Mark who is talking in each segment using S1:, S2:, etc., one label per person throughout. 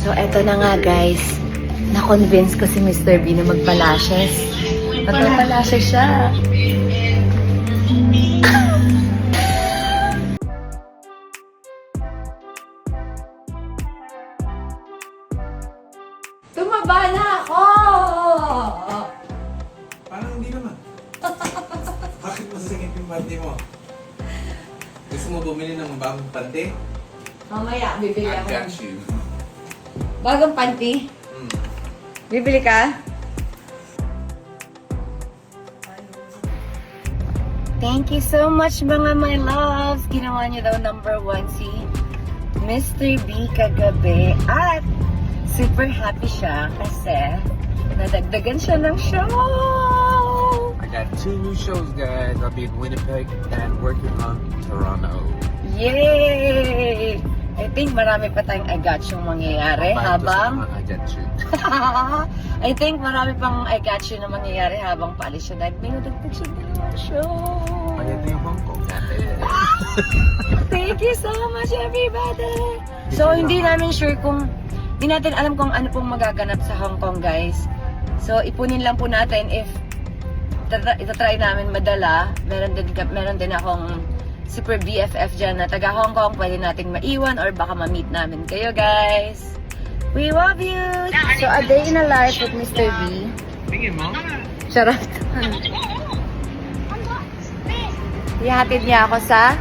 S1: So, eto na nga guys. Na-convince ko si Mr. B na magpa-lashes. Magpa-lashes siya. Tumaba na ako!
S2: Parang hindi naman. Bakit masakit yung panty mo? Gusto mo bumili ng bagong panty?
S1: Mamaya, bibili
S2: I
S1: ako.
S2: got you.
S1: Bagong panty? Bibili ka? Thank you so much mga my loves. Ginawa niyo daw number 1 si Mr. B kagabi. At super happy siya kasi nadagdagan siya ng show.
S2: I got 2 new shows, guys. I'll be in Winnipeg and working on Toronto.
S1: Yay! I think marami pa tayong I got yung mangyayari habang...
S2: I got you.
S1: I think marami pang I got you na mangyayari habang paalis siya dahil may nadagdag siya ng show.
S2: Ay, ito yung Hong Kong natin.
S1: Thank you so much everybody! So hindi namin sure kung... Hindi natin alam kung ano pong magaganap sa Hong Kong guys. So ipunin lang po natin if itatry namin madala. Meron din akong super BFF dyan na taga Hong Kong, pwede nating maiwan or baka ma-meet namin kayo guys. We love you! So a day in a life with Mr. B.
S2: Tingin mo?
S1: Charot. Ihatid niya ako sa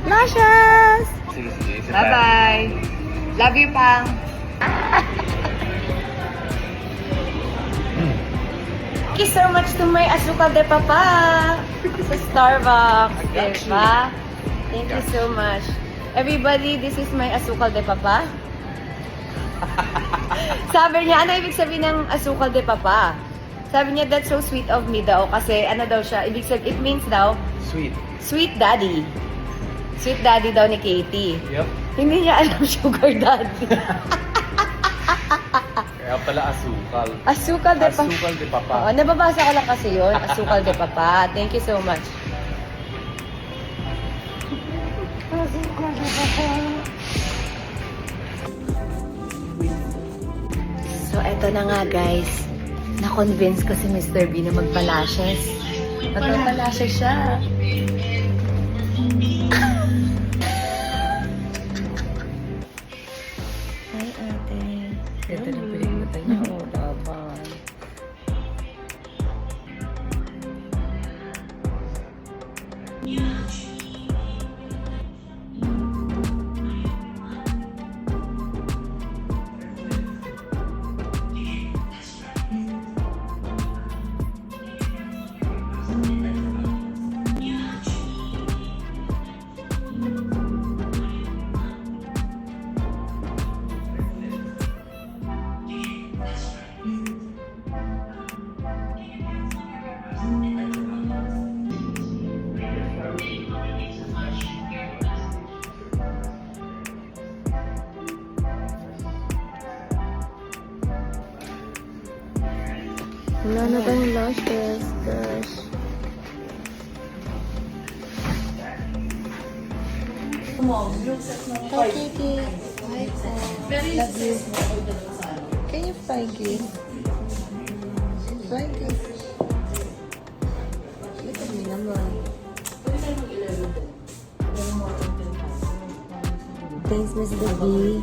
S1: Lashes!
S2: Sige, sige.
S1: Bye-bye! Love you, Pang! Thank you so much to my Azúcar de Papa sa Starbucks, diba? Thank you so much. Everybody, this is my Azúcar de Papa. Sabi niya, ano ibig sabihin ng Azúcar de Papa? Sabi niya, that's so sweet of me daw. Kasi ano daw siya, ibig sabihin, it means daw,
S2: Sweet.
S1: sweet daddy. Sweet daddy daw ni Katie.
S2: Yep.
S1: Hindi niya alam sugar daddy.
S2: Kaya pala asukal.
S1: Azúcar de Papa.
S2: Asukal de Papa.
S1: Oo, nababasa ko lang kasi yun. Azúcar de Papa. Thank you so much. Azúcar de Papa. So, eto na nga guys. Na-convince ko si Mr. B na magpa-lashes. Magpa-lashes siya. Hi, ate. Ito na pinagmatan niya. Oo, laban. Wala na tayong lashes, gosh. Hi, Kiki. Hi, love you. Can you fly kiss? Fly kiss. Look at me naman. Thanks, Mr. B.